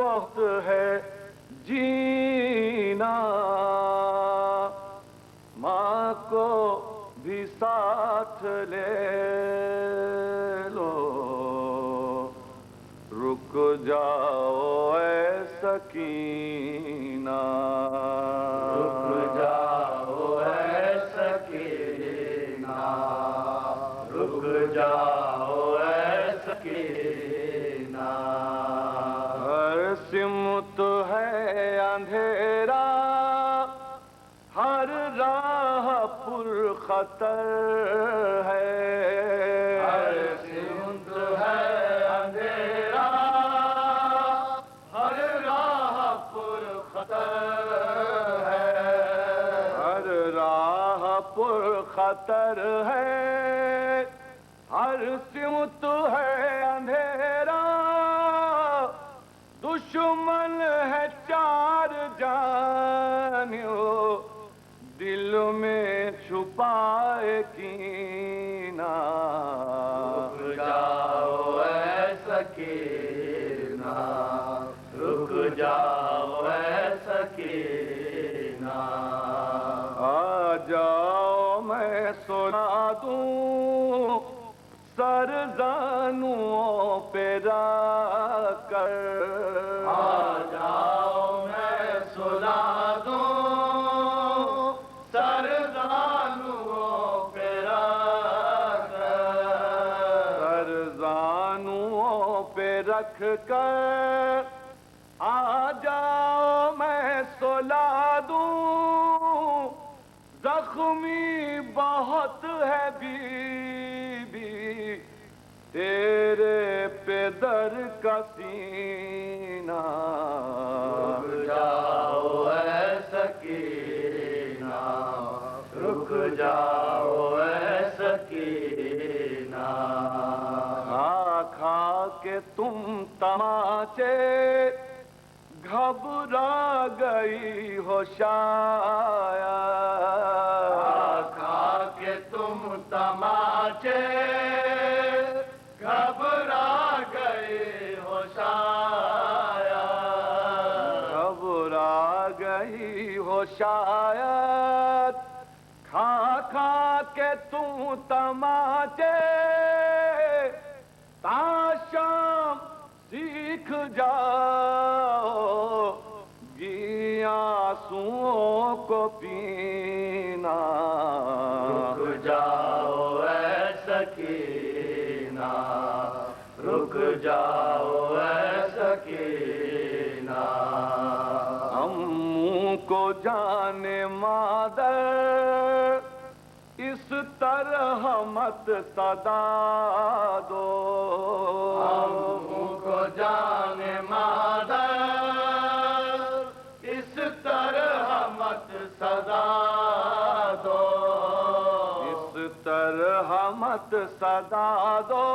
وقت ہے جینا، ماں کو بھی ساتھ لے لو، رک جاؤ اے سکینہ، رک جاؤ اے سکینہ، رک جاؤ اے سکینہ، ہر سمت ہے اندھیرا، ہر راہ پر خطر ہے، ہر سمت ہے اندھیرا، ہر راہ پر خطر ہے، ہر راہ پر خطر ہے، ہر سمت ہے اندھیرا، دشمن ہے چار جانیوں، دل میں چھپائے کینہ، رک جاؤ اے سکینہ، رک جاؤ اے سکینہ، آ جاؤ میں سنا دوں سر زانوں پہ رکھ کر، آ جاؤ میں سنا دوں سر زانوں پہ رکھ کر، سر زانوں پہ رکھ کر، آ جاؤ میں سلا دوں، زخمی بہت ہے بیوی تیرے پہ در کا سینہ، رک جاؤ اے سکینہ، رک جاؤ اے سکینہ، کھا کے تم تماچے گھبرا گئی ہو شاید، کھا کے تم تماچے گھبرا گئی ہو شاید، گھبرا گئی ہو شاید، کھا کھا کے تم تماچے، تا شام سیکھ جاؤ گی آنسوؤں کو پینا، رک جاؤ اے سکینہ، رک جاؤ اے سکینہ، اموں کو جانے مادر اس طرح مت صدا دو، اموں کو جانے مادر اس طرح مت صدا دو، اس طرح مت صدا دو،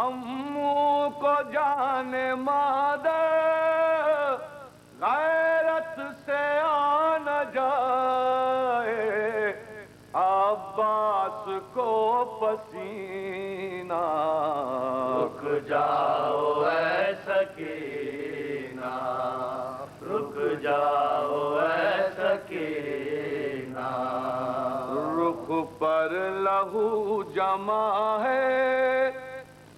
اموں کو جانے مادر غیرت سے آن جائے عباس کو پسینہ، رک جاؤ اے سکینہ، رک جاؤ اے سکینہ، رخ پر لہو جمع ہے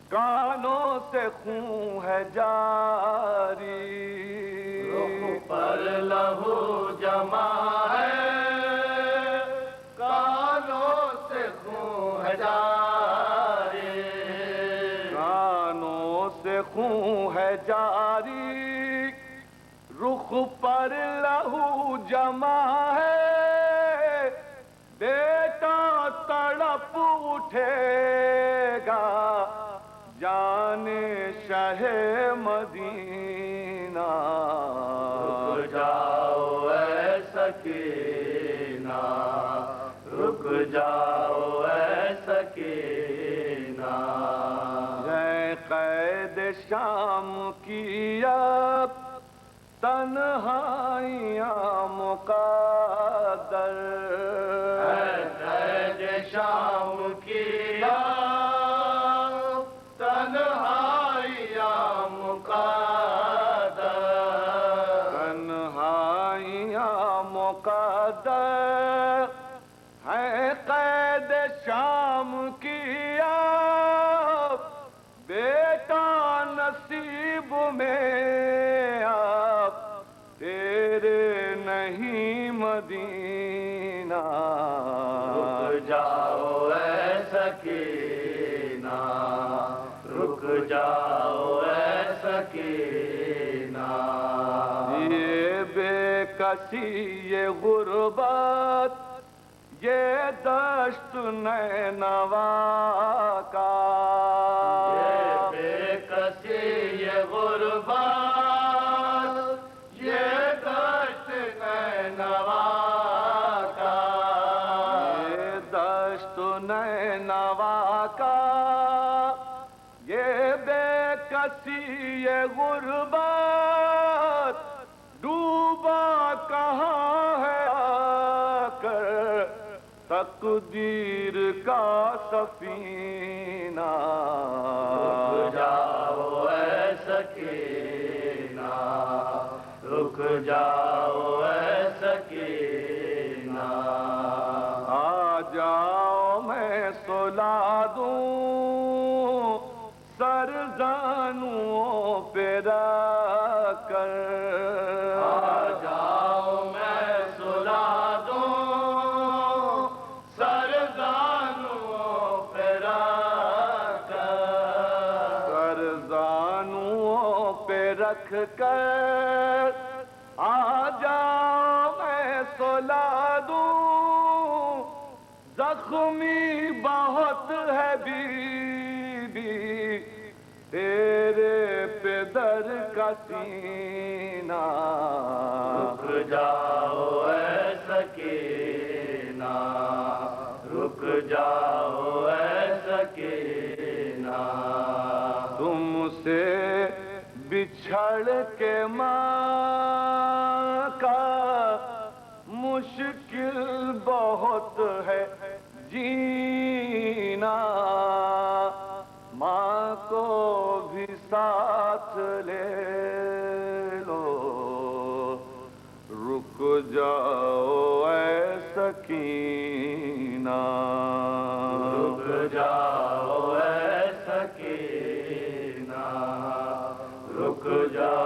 کانوں سے خون ہے جاری، رخ پر لہو جمع ہے کانوں سے خون ہے جاری، کانوں سے خون ہے جاری، رخ پر لہو جمع ہے، بیٹا تڑپ اٹھے گا جانے شہ مدینہ، رک جاؤ اے سکینہ، رک جاؤ اے سکینہ، ہے قید شام کی اب تنہائیاں مقدر، ہے قید شام کی اب تنہائیاں مقدر، مقدر ہے قید شام کی اب بیٹا نصیب میں اب تیرے نہیں مدینہ رک جاؤ اے سکینہ رک جاؤ اے سکینہ یہ بے کسی یہ غربت یہ دشت نینوا کا یہ بے کسی یہ غربت یہ دشت نینوا کا یہ دشت نینوا کا یہ بے کسی یہ غربت ڈوبا کہاں ہے آ کر تقدیر کا سفینہ رک جاؤ اے سکینہ رک جاؤ اے سکینہ آ جاؤ میں سلا دوں سر زانوں پہ رکھ کر آ جاؤ میں سلا دوں سر زانوں پہ رکھ کر سر زانوں پہ رکھ کر آ جاؤ میں سلا دوں زخمی بہت ہے بی تیرے پدر کا سینہ رک جاؤ اے سکینہ رک جاؤ اے سکینہ تم سے بچھڑ کے ماں کا مشکل بہت ہے جینا ماں کو بھی ساتھ لے لو رک جاؤ اے سکینہ رک جاؤ اے سکینہ رک جاؤ